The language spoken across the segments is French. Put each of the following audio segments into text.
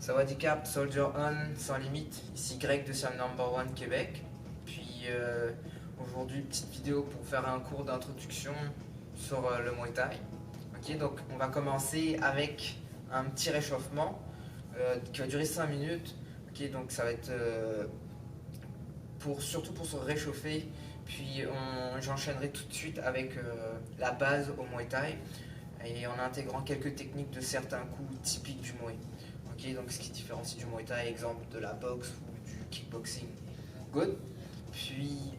Sawadee-Cap, Soldier On, sans limite, ici Greg de Siam Number One Québec. Puis aujourd'hui, petite vidéo pour faire un cours d'introduction sur le Muay Thai. Ok, donc on va commencer avec un petit réchauffement qui va durer 5 minutes. Ok, donc ça va être surtout pour se réchauffer. Puis j'enchaînerai tout de suite avec la base au Muay Thai et en intégrant quelques techniques de certains coups typiques du Muay. Ok, donc ce qui différencie du Muay Thai, exemple de la boxe ou du kickboxing. Good. Puis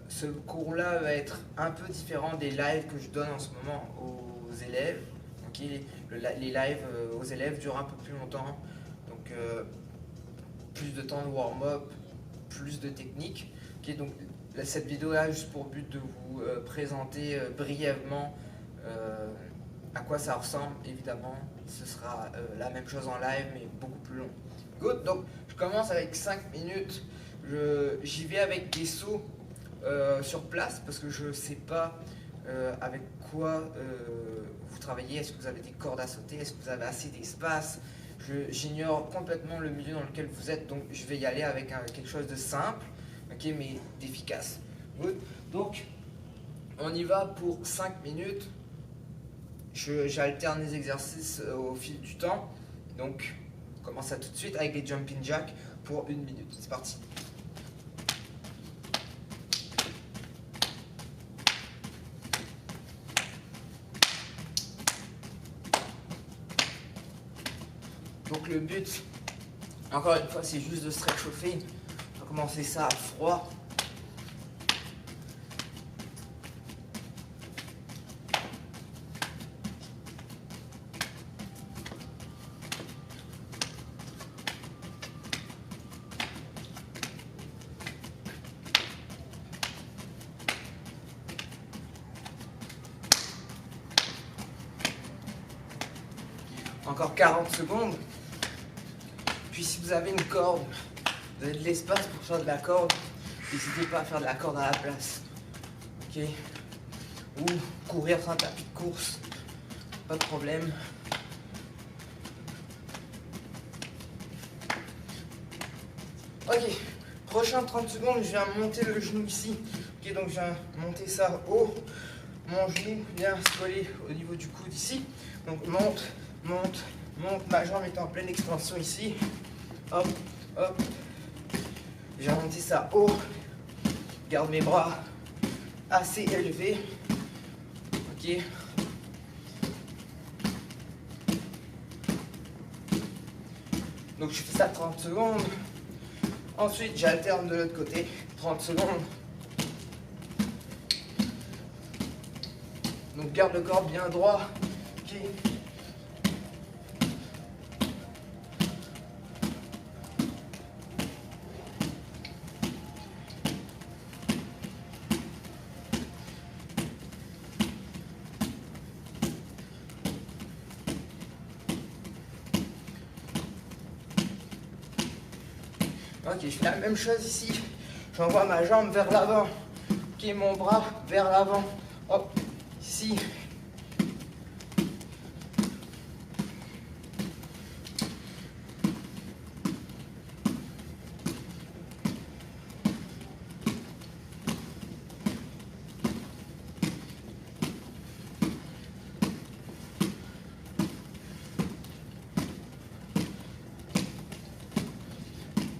ce cours-là va être un peu différent des lives que je donne en ce moment aux élèves. Okay, les lives aux élèves durent un peu plus longtemps, donc plus de temps de warm-up, plus de techniques. Okay, donc cette vidéo a juste pour but de vous présenter brièvement à quoi ça ressemble. Évidemment, ce sera la même chose en live, mais beaucoup plus long. Good, donc je commence avec 5 minutes. J'y vais avec des sauts sur place parce que je ne sais pas avec quoi vous travaillez. Est-ce que vous avez des cordes à sauter? Est-ce que vous avez assez d'espace? J'ignore complètement le milieu dans lequel vous êtes, donc je vais y aller avec quelque chose de simple, okay, mais d'efficace. Good. Donc on y va pour 5 minutes. J'alterne les exercices au fil du temps. Donc on commence ça tout de suite avec les jumping jacks pour 1 minute. C'est parti. Donc le but, encore une fois, c'est juste de se réchauffer. On va commencer ça à froid. Encore 40 secondes. Puis si vous avez une corde, vous avez de l'espace pour faire de la corde, n'hésitez pas à faire de la corde à la place. Ok. Ou courir sur un tapis de course, pas de problème. Ok, prochain 30 secondes, je viens monter le genou ici. Ok, donc je viens monter ça haut. Mon genou vient se coller au niveau du coude ici. Donc monte, monte, monte. Ma jambe est en pleine extension ici. Hop, hop. Je viens monter ça haut. Garde mes bras assez élevés. Ok. Donc je fais ça 30 secondes. Ensuite, j'alterne de l'autre côté. 30 secondes. Donc garde le corps bien droit. Ok. Ok, je fais la même chose ici. J'envoie ma jambe vers l'avant. Ok, mon bras vers l'avant. Hop, ici.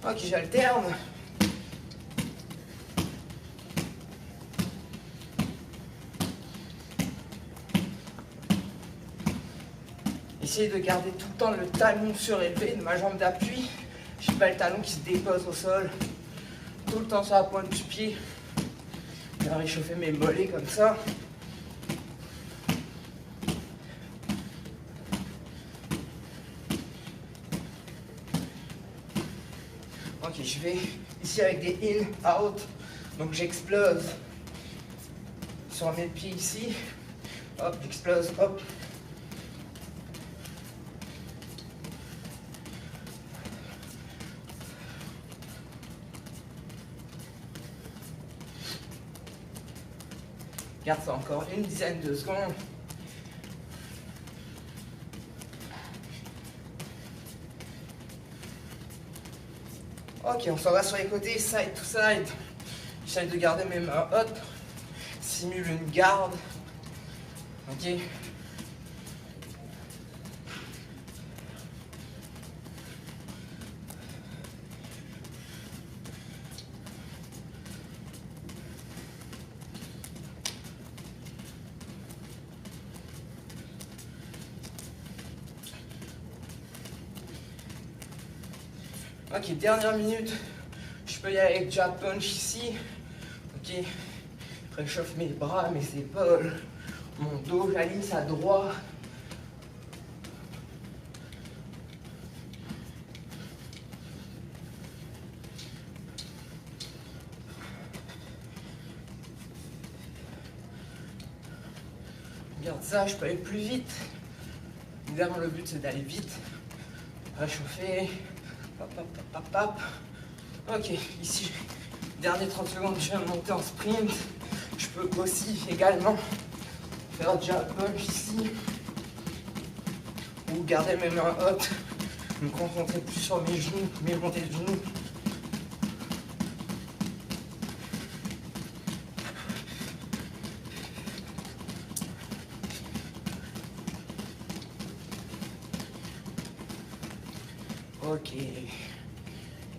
Ok, j'alterne. Essayez de garder tout le temps le talon surélevé de ma jambe d'appui. Je n'ai pas le talon qui se dépose au sol. Tout le temps sur la pointe du pied. Je vais réchauffer mes mollets comme ça. Ok, je vais ici avec des in, out. Donc j'explose sur mes pieds ici. Hop, j'explose, hop. Garde ça encore une dizaine de secondes. Ok, on s'en va sur les côtés, side to side. J'essaie de garder mes mains hautes. Simule une garde. Ok. Ok, dernière minute. Je peux y aller avec jab punch ici. Ok. Je réchauffe mes bras, mes épaules, mon dos, j'aligne à droite. Regarde ça, je peux aller plus vite. Évidemment, le but c'est d'aller vite. Réchauffer. Hop, hop, hop, hop, hop. Ok, ici, dernier 30 secondes, je viens de monter en sprint. Je peux aussi également faire jab punch ici. Ou garder mes mains hautes. Me concentrer plus sur mes genoux, mes montées de genoux. Ok,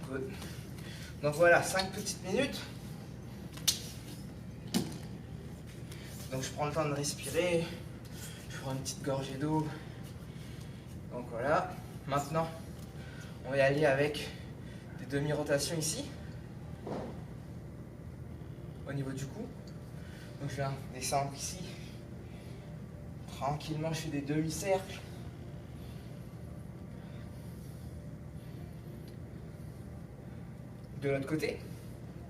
good. Donc voilà, 5 petites minutes. Donc je prends le temps de respirer, je prends une petite gorgée d'eau. Donc voilà, maintenant on va y aller avec des demi-rotations ici, au niveau du cou. Donc je viens descendre ici, tranquillement je fais des demi-cercles. De l'autre côté,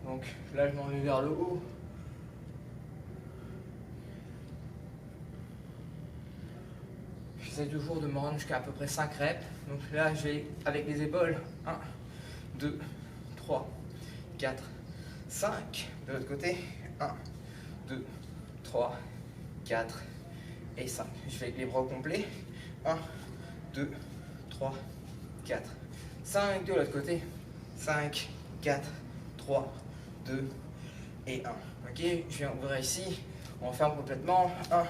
donc là je m'en vais vers le haut. J'essaie toujours de me rendre jusqu'à à peu près 5 reps. Donc là je vais avec les épaules. 1, 2, 3, 4, 5. De l'autre côté. 1, 2, 3, 4 et 5. Je fais avec les bras complets. 1, 2, 3, 4, 5. De l'autre côté. 5, 4, 3, 2 et 1. Ok, je viens ouvrir ici. On ferme complètement. 1,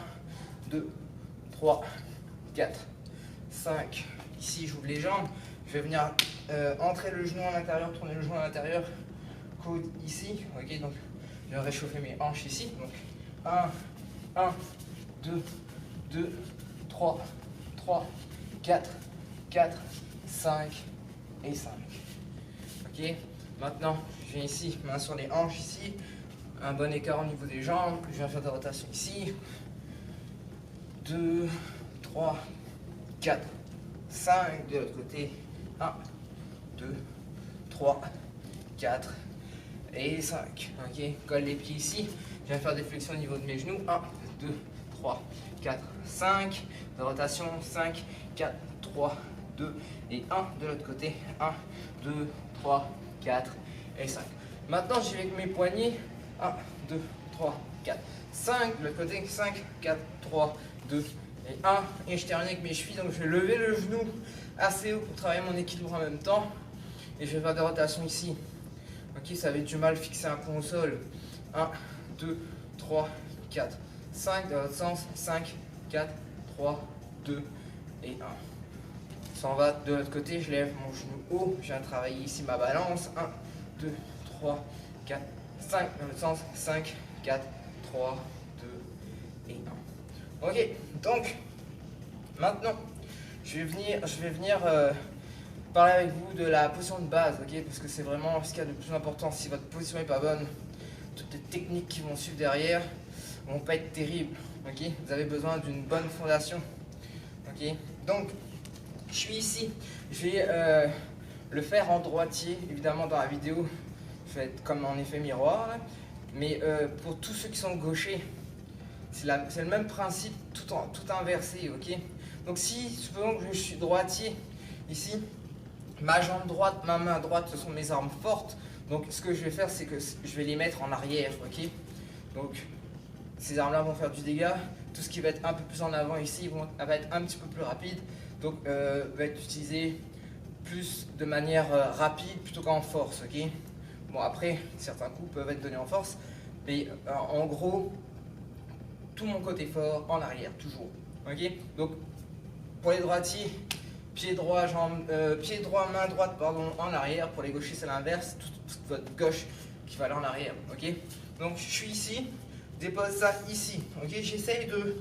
2, 3, 4, 5. Ici, j'ouvre les jambes. Je vais venir entrer le genou à l'intérieur, tourner le genou à l'intérieur. Coude ici. Ok, donc je vais réchauffer mes hanches ici. Donc 1, 2, 3, 4, 5 et 5. Ok, maintenant je viens ici, main sur les hanches ici, un bon écart au niveau des jambes, je viens faire des rotations ici, 2, 3, 4, 5, de l'autre côté, 1, 2, 3, 4 et 5, ok, colle les pieds ici, je viens faire des flexions au niveau de mes genoux, 1, 2, 3, 4, 5, de rotation, 5, 4, 3, 2 et 1, de l'autre côté, 1, 2, 3, 4 et 5. Maintenant, j'y vais avec mes poignets. 1, 2, 3, 4, 5. De l'autre côté, 5, 4, 3, 2 et 1. Et je termine avec mes chevilles. Donc, je vais lever le genou assez haut pour travailler mon équilibre en même temps. Et je vais faire des rotations ici. Ok, ça avait du mal fixer un point au sol. 1, 2, 3, 4, 5. Dans l'autre sens, 5, 4, 3, 2 et 1. S'en va de l'autre côté, je lève mon genou haut, je viens travailler ici ma balance, 1, 2, 3, 4, 5, dans l'autre sens, 5, 4, 3, 2 et 1. Ok, donc, maintenant, je vais venir parler avec vous de la position de base, ok, parce que c'est vraiment ce qu'il y a de plus important. Si votre position n'est pas bonne, toutes les techniques qui vont suivre derrière vont pas être terribles, ok. Vous avez besoin d'une bonne fondation, ok. Donc, je suis ici, je vais le faire en droitier, évidemment dans la vidéo, je vais être comme en effet miroir, là. Mais pour tous ceux qui sont gauchers, c'est le même principe, tout inversé, ok. Donc si, supposons que je suis droitier, ici, ma jambe droite, ma main droite, ce sont mes armes fortes, donc ce que je vais faire, c'est que je vais les mettre en arrière, ok. Donc ces armes-là vont faire du dégât, tout ce qui va être un peu plus en avant ici va être un petit peu plus rapide. Donc va être utilisé plus de manière rapide plutôt qu'en force, ok? Bon, après, certains coups peuvent être donnés en force, mais en gros, tout mon côté fort en arrière, toujours, ok? Donc, pour les droitiers, pied droit, main droite, pardon, en arrière. Pour les gauchers, c'est l'inverse, toute votre gauche qui va aller en arrière, ok? Donc, je suis ici, dépose ça ici, ok? J'essaye de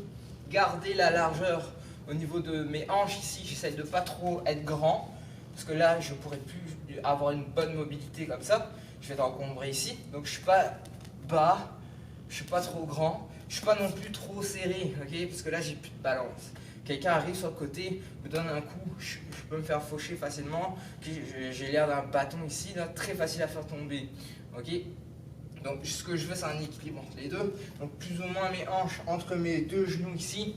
garder la largeur au niveau de mes hanches ici, j'essaye de pas trop être grand, parce que là, je pourrais plus avoir une bonne mobilité comme ça. Je vais être encombré ici, donc je suis pas bas, je suis pas trop grand, je suis pas non plus trop serré, ok? Parce que là, j'ai plus de balance. Quelqu'un arrive sur le côté, me donne un coup, je peux me faire faucher facilement. J'ai l'air d'un bâton ici, là, très facile à faire tomber, ok? Donc ce que je veux, c'est un équilibre entre les deux. Donc plus ou moins mes hanches entre mes deux genoux ici,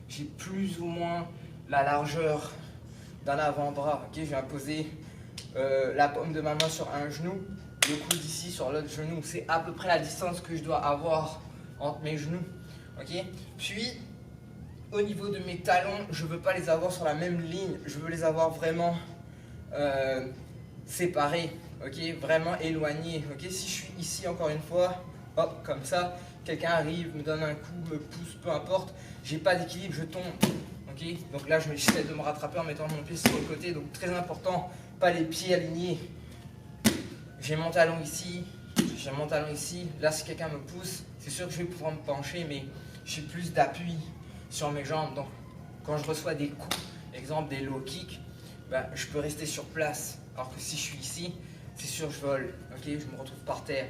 j'ai plus ou moins la largeur d'un avant-bras, ok? Je viens poser la paume de ma main sur un genou, le coude ici sur l'autre genou. C'est à peu près la distance que je dois avoir entre mes genoux, ok? Puis au niveau de mes talons, je ne veux pas les avoir sur la même ligne, je veux les avoir vraiment séparés, ok, vraiment éloignés, ok. Si je suis ici encore une fois, hop, comme ça, quelqu'un arrive, me donne un coup, me pousse, peu importe, j'ai pas d'équilibre, je tombe, ok. Donc là, j'essaie de me rattraper en mettant mon pied sur le côté, donc très important, pas les pieds alignés. J'ai mon talon ici, j'ai mon talon ici. Là, si quelqu'un me pousse, c'est sûr que je vais pouvoir me pencher, mais j'ai plus d'appui sur mes jambes. Donc, quand je reçois des coups, exemple des low kicks, ben, je peux rester sur place. Alors que si je suis ici, c'est sûr que je vole. Ok, je me retrouve par terre.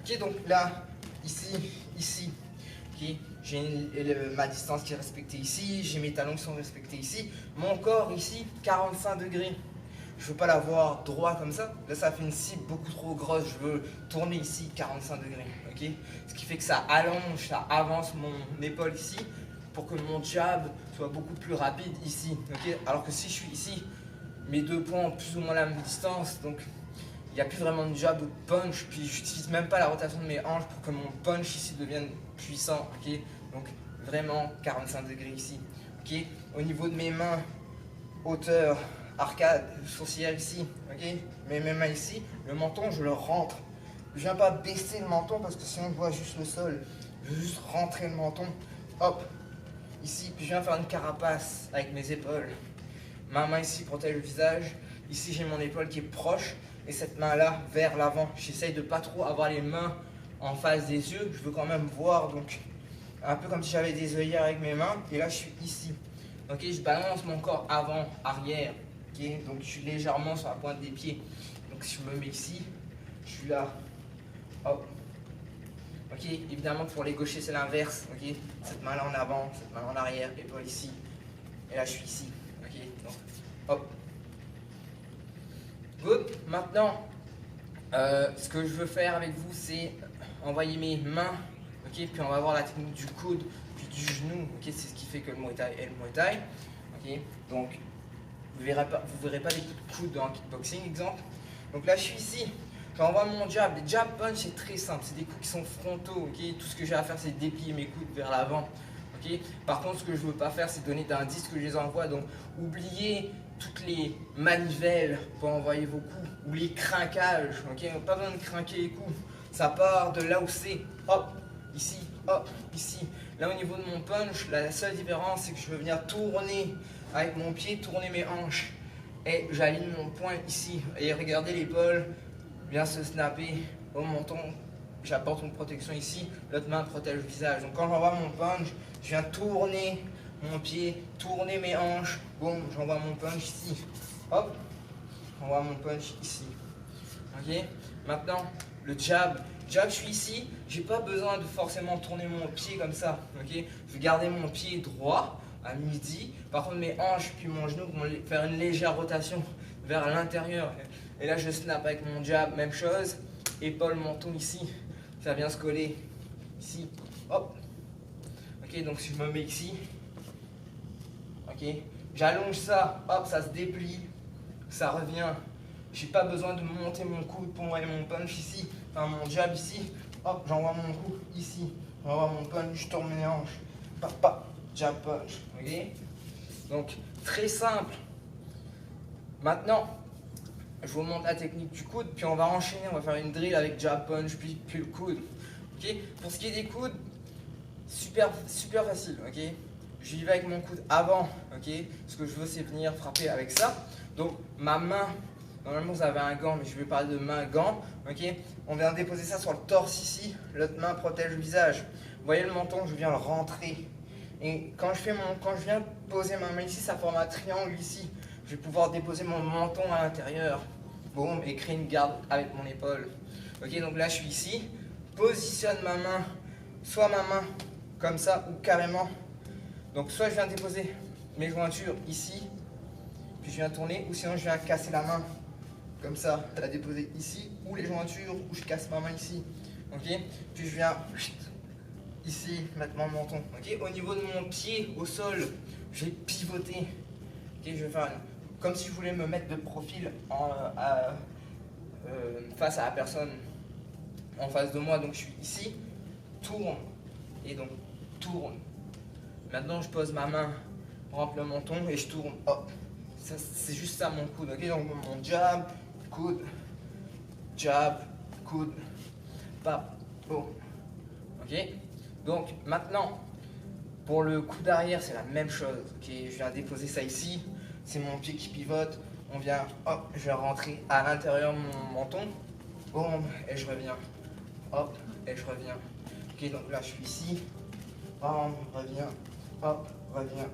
Ok, donc là, ici. Ok, j'ai ma distance qui est respectée ici. J'ai mes talons qui sont respectés ici. Mon corps ici, 45 degrés. Je veux pas l'avoir droit comme ça. Là, ça fait une cible beaucoup trop grosse. Je veux tourner ici 45 degrés. Ok, ce qui fait que ça allonge, ça avance mon épaule ici pour que mon jab soit beaucoup plus rapide ici. Ok, alors que si je suis ici, mes deux points ont plus ou moins la même distance. Donc, il n'y a plus vraiment de jab ou de punch. Puis, j'utilise même pas la rotation de mes hanches pour que mon punch ici devienne puissant. Ok, donc vraiment 45 degrés ici. Ok, au niveau de mes mains, hauteur, arcade sourcilière ici, ok, mes mains ici, le menton je le rentre. Je viens pas baisser le menton parce que sinon je vois juste le sol. Je veux juste rentrer le menton, hop, ici, puis je viens faire une carapace avec mes épaules. Ma main ici protège le visage, ici j'ai mon épaule qui est proche et cette main là vers l'avant. J'essaye de pas trop avoir les mains en face des yeux, je veux quand même voir, donc un peu comme si j'avais des œillères avec mes mains. Et là je suis ici, ok, je balance mon corps avant, arrière. Okay, donc je suis légèrement sur la pointe des pieds. Donc si je me mets ici, je suis là. Hop. Ok, évidemment pour les gauchers c'est l'inverse. Ok, cette main là en avant, cette main en arrière, épaule ici. Et là je suis ici. Ok, donc hop. Good. Maintenant, ce que je veux faire avec vous, c'est envoyer mes mains. Ok, puis on va voir la technique du coude puis du genou. Ok, c'est ce qui fait que le Muay Thai est le Muay Thai. Ok, donc vous verrez pas des coups de coude dans le kickboxing, exemple. Donc là, je suis ici. J'envoie mon jab. Les jab punch, c'est très simple. C'est des coups qui sont frontaux. Okay, tout ce que j'ai à faire, c'est déplier mes coudes vers l'avant. Okay. Par contre, ce que je ne veux pas faire, c'est donner d'indices que je les envoie. Donc, oubliez toutes les manivelles pour envoyer vos coups ou les crinquages. Okay. Pas besoin de crinquer les coups. Ça part de là où c'est. Hop, ici, hop, ici. Là, au niveau de mon punch, la seule différence, c'est que je veux venir tourner avec mon pied, tourner mes hanches et j'aligne mon poing ici. Et regardez l'épaule, bien se snapper au menton. J'apporte une protection ici, l'autre main protège le visage. Donc quand j'envoie mon punch, je viens tourner mon pied, tourner mes hanches. Boum, j'envoie mon punch ici. Hop, j'envoie mon punch ici. Ok, maintenant le jab. Jab, je suis ici, j'ai pas besoin de forcément tourner mon pied comme ça. Ok, je vais garder mon pied droit à midi. Par contre, mes hanches puis mon genou vont faire une légère rotation vers l'intérieur. Et là, je snap avec mon jab, même chose. Épaule, menton ici, ça vient se coller ici. Hop. Ok, donc si je me mets ici, ok, j'allonge ça, hop, ça se déplie, ça revient. J'ai pas besoin de monter mon coude pour envoyer mon punch ici, enfin mon jab ici. Hop, j'envoie mon coup ici, j'envoie mon punch, je tourne mes hanches. Papa. Jab punch, ok. Donc très simple. Maintenant, je vous montre la technique du coude, puis on va enchaîner, on va faire une drill avec jab punch, puis le coude. Ok, pour ce qui est des coudes, super facile. Ok, j'y vais avec mon coude avant. Ok, ce que je veux, c'est venir frapper avec ça. Donc ma main, normalement vous avez un gant, mais je vais parler de main gant. Ok, on vient déposer ça sur le torse ici. L'autre main protège le visage. Vous voyez le menton, je viens le rentrer. Et quand je viens poser ma main ici, ça forme un triangle ici. Je vais pouvoir déposer mon menton à l'intérieur. Boum, et créer une garde avec mon épaule. Ok, donc là je suis ici. Positionne ma main, soit ma main comme ça ou carrément. Donc soit je viens déposer mes jointures ici, puis je viens tourner, ou sinon je viens casser la main comme ça, la déposer ici, ou les jointures, ou je casse ma main ici. Ok, puis je viens ici mettre mon menton. Ok, au niveau de mon pied au sol, je vais pivoter. Ok, je vais faire comme si je voulais me mettre de profil face à la personne en face de moi. Donc je suis ici, tourne, et donc tourne. Maintenant je pose ma main, rampe le menton et je tourne. Hop, c'est juste ça mon coude. Ok, donc mon jab, coude, pap, boum. Ok, donc maintenant pour le coude arrière c'est la même chose. Ok, je viens déposer ça ici, c'est mon pied qui pivote. On vient, hop, je vais rentrer à l'intérieur de mon menton, boum, et je reviens. Hop, et je reviens. Ok, donc là je suis ici, bam, reviens, hop, reviens.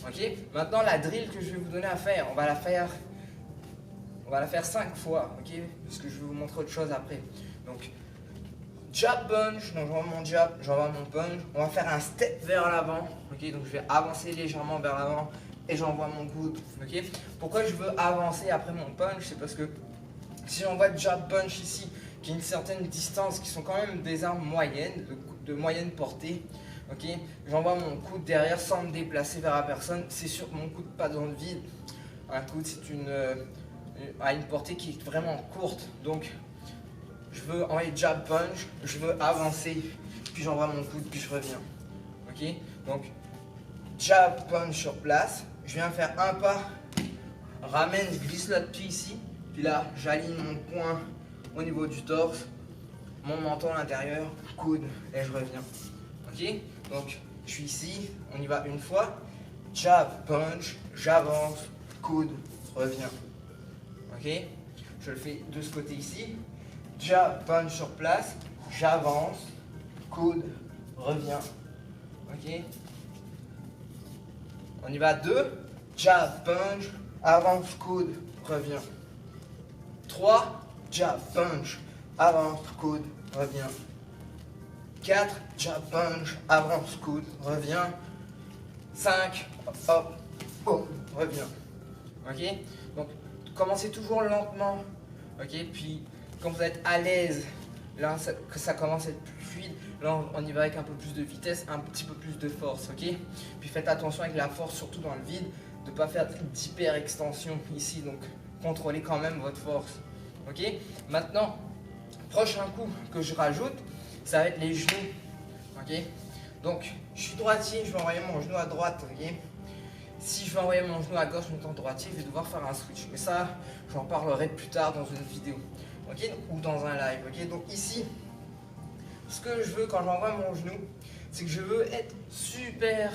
Ok, maintenant la drill que je vais vous donner à faire, on va la faire 5 fois, ok, parce que je vais vous montrer autre chose après. Donc, jab punch, donc j'envoie mon jab, j'envoie mon punch, on va faire un step vers l'avant, ok, donc je vais avancer légèrement vers l'avant et j'envoie mon coude, ok. Pourquoi je veux avancer après mon punch, c'est parce que si j'envoie jab punch ici, qui a une certaine distance, qui sont quand même des armes moyennes, de moyenne portée, ok, j'envoie mon coude derrière sans me déplacer vers la personne, c'est sûr que mon coude pas dans le vide, un coude c'est à une portée qui est vraiment courte, donc je veux envoyer jab punch, je veux avancer, puis j'envoie mon coude, puis je reviens, ok, donc jab punch sur place, je viens faire un pas, ramène, je glisse l'autre pied ici, puis là j'aligne mon poing au niveau du torse, mon menton à l'intérieur, coude, et je reviens. Ok, donc je suis ici, on y va une fois, jab, punch, j'avance, coude, reviens. Ok, je le fais de ce côté ici, jab, punch sur place, j'avance, coude, reviens. Ok, on y va 2, jab, punch, avance, coude, reviens. 3, jab, punch, avance, coude, reviens. 4, jab, punch, avance, coude, reviens. 5, hop, boum, reviens. Ok, donc commencez toujours lentement. Ok, puis quand vous êtes à l'aise, là que ça commence à être plus fluide, là on y va avec un peu plus de vitesse, un petit peu plus de force. Ok, puis faites attention avec la force, surtout dans le vide, de ne pas faire d'hyper extension ici. Donc contrôlez quand même votre force. Ok, maintenant, prochain coup que je rajoute, ça va être les genoux. Ok, donc je suis droitier, je vais envoyer mon genou à droite. Ok, si je vais envoyer mon genou à gauche en étant droitier, je vais devoir faire un switch. Mais ça, j'en parlerai plus tard dans une vidéo. Ok, ou dans un live. Ok, donc ici, ce que je veux quand j'envoie mon genou, c'est que je veux être super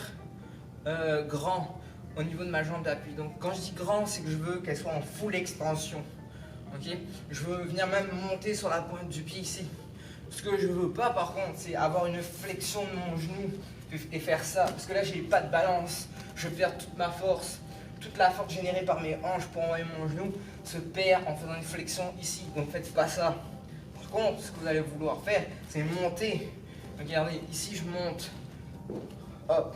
grand au niveau de ma jambe d'appui. Donc quand je dis grand, c'est que je veux qu'elle soit en full extension. Ok, je veux venir même monter sur la pointe du pied ici. Ce que je veux pas par contre, c'est avoir une flexion de mon genou et faire ça. Parce que là, j'ai pas de balance. Je perds toute ma force. Toute la force générée par mes hanches pour envoyer mon genou se perd en faisant une flexion ici. Donc faites pas ça. Par contre, ce que vous allez vouloir faire, c'est monter. Regardez, ici je monte. Hop.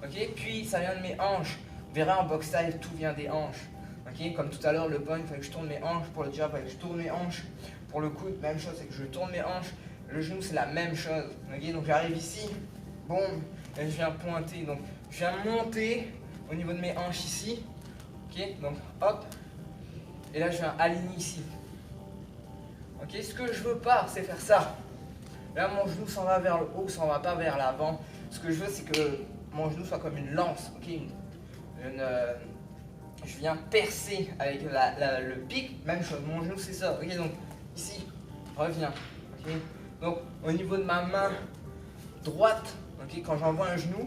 Ok, puis ça vient de mes hanches. Vous verrez en box style, tout vient des hanches. Ok, comme tout à l'heure, le punch, il fallait que je tourne mes hanches. Pour le jab, il fallait que je tourne mes hanches. Pour le coude, même chose, c'est que je tourne mes hanches. Le genou, c'est la même chose. Ok, donc j'arrive ici, boum, et je viens pointer. Donc je viens monter au niveau de mes hanches ici. Ok, donc hop, et là je viens aligner ici. Ok, ce que je veux pas, c'est faire ça. Là, mon genou s'en va vers le haut, s'en va pas vers l'avant. Ce que je veux, c'est que mon genou soit comme une lance. Ok, je viens percer avec le pic, même chose, mon genou c'est ça, ok, donc ici, reviens, ok, donc au niveau de ma main droite, ok, quand j'envoie un genou,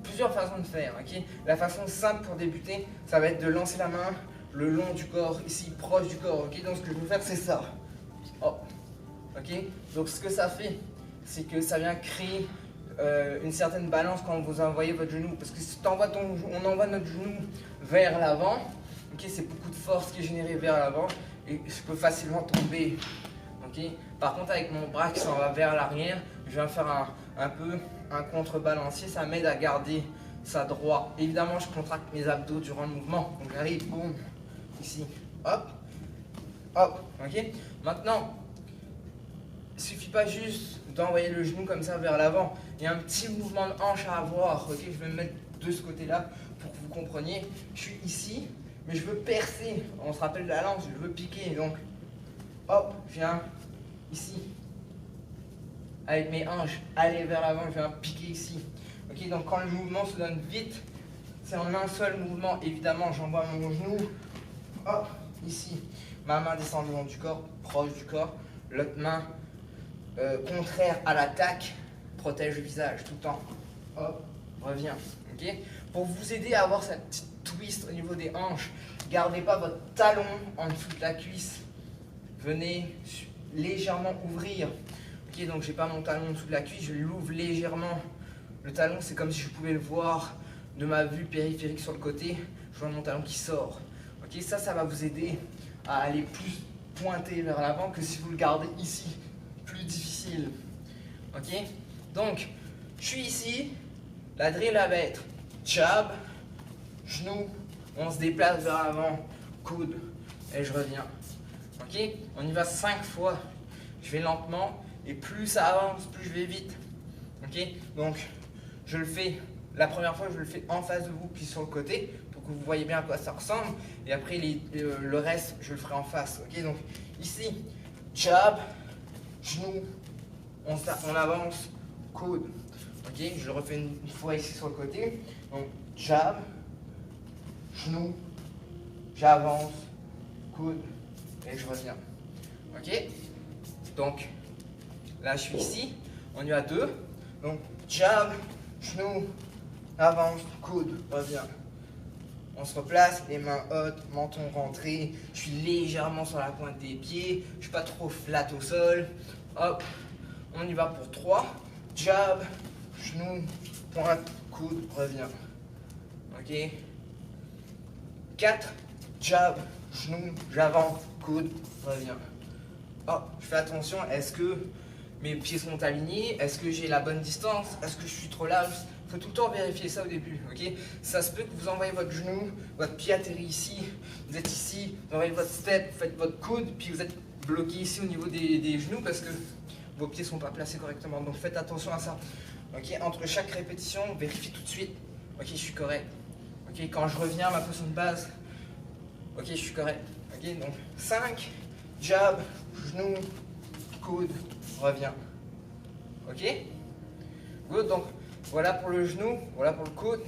plusieurs façons de faire, ok, la façon simple pour débuter, ça va être de lancer la main le long du corps, ici, proche du corps, ok, donc ce que je veux faire c'est ça, hop, ok, donc ce que ça fait, c'est que ça vient créer une certaine balance quand vous envoyez votre genou, parce que si on envoie notre genou vers l'avant, ok, c'est beaucoup de force qui est générée vers l'avant et je peux facilement tomber, ok. Par contre avec mon bras qui s'en va vers l'arrière, je viens faire un peu un contrebalancier, ça m'aide à garder ça droit. Évidemment je contracte mes abdos durant le mouvement, donc j'arrive, boum, ici, hop, hop, ok. Maintenant, il suffit pas juste d'envoyer le genou comme ça vers l'avant. Il y a un petit mouvement de hanche à avoir. Ok, je vais me mettre de ce côté-là pour que vous compreniez. Je suis ici, mais je veux percer. On se rappelle de la lance, je veux piquer. Donc, hop, je viens ici. Avec mes hanches, aller vers l'avant, je viens piquer ici. Ok, donc quand le mouvement se donne vite, c'est en un seul mouvement. Évidemment, j'envoie mon genou. Hop, ici. Ma main descend le long du corps, proche du corps. L'autre main contraire à l'attaque, protège le visage tout le temps. Hop, reviens. Ok. Pour vous aider à avoir cette petite twist au niveau des hanches, gardez pas votre talon en dessous de la cuisse. Venez légèrement ouvrir. Ok, donc j'ai pas mon talon en dessous de la cuisse, je l'ouvre légèrement. Le talon, c'est comme si je pouvais le voir de ma vue périphérique sur le côté. Je vois mon talon qui sort. Ok, ça va vous aider à aller plus pointé vers l'avant que si vous le gardez ici. Plus difficile. Ok, donc je suis ici, la drill va être jab, genou, on se déplace vers l'avant, coude et je reviens. Ok, on y va 5 fois, je vais lentement et plus ça avance, plus je vais vite. Ok, donc je le fais, la première fois je le fais en face de vous puis sur le côté pour que vous voyez bien à quoi ça ressemble et après le reste je le ferai en face. Ok, donc ici, jab, genou, on avance, coude. Ok, je le refais une fois ici sur le côté. Donc, jab, genou, j'avance, coude, et je reviens. Ok, donc là je suis ici, on y va 2. Donc, jab, genou, avance, coude, reviens. On se replace, les mains hautes, menton rentré. Je suis légèrement sur la pointe des pieds. Je suis pas trop flat au sol. Hop, on y va pour 3. Jab, genou, pointe, coude, reviens. Ok. 4. Jab, genou, j'avance, coude, reviens. Hop, je fais attention. Est-ce que mes pieds sont alignés? Est-ce que j'ai la bonne distance? Est-ce que je suis trop large? Il faut tout le temps vérifier ça au début, ok? Ça se peut que vous envoyez votre genou, votre pied atterrit ici, vous êtes ici, vous envoyez votre step, vous faites votre coude, puis vous êtes bloqué ici au niveau des genoux parce que vos pieds ne sont pas placés correctement. Donc faites attention à ça. Ok, entre chaque répétition, vérifiez tout de suite. Ok, je suis correct. Ok, quand je reviens à ma position de base, ok, je suis correct. Ok, donc 5, jab, genou, coude, reviens. Ok? Good, donc voilà pour le genou, voilà pour le coude.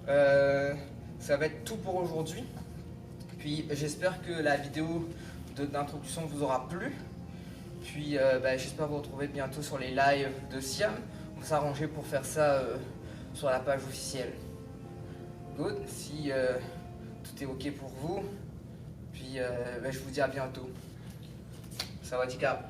Ça va être tout pour aujourd'hui. Puis j'espère que la vidéo d'introduction vous aura plu. Puis j'espère vous retrouver bientôt sur les lives de Siam. On va s'arranger pour faire ça sur la page officielle. Good, si tout est ok pour vous. Puis je vous dis à bientôt. Ça va, Tika.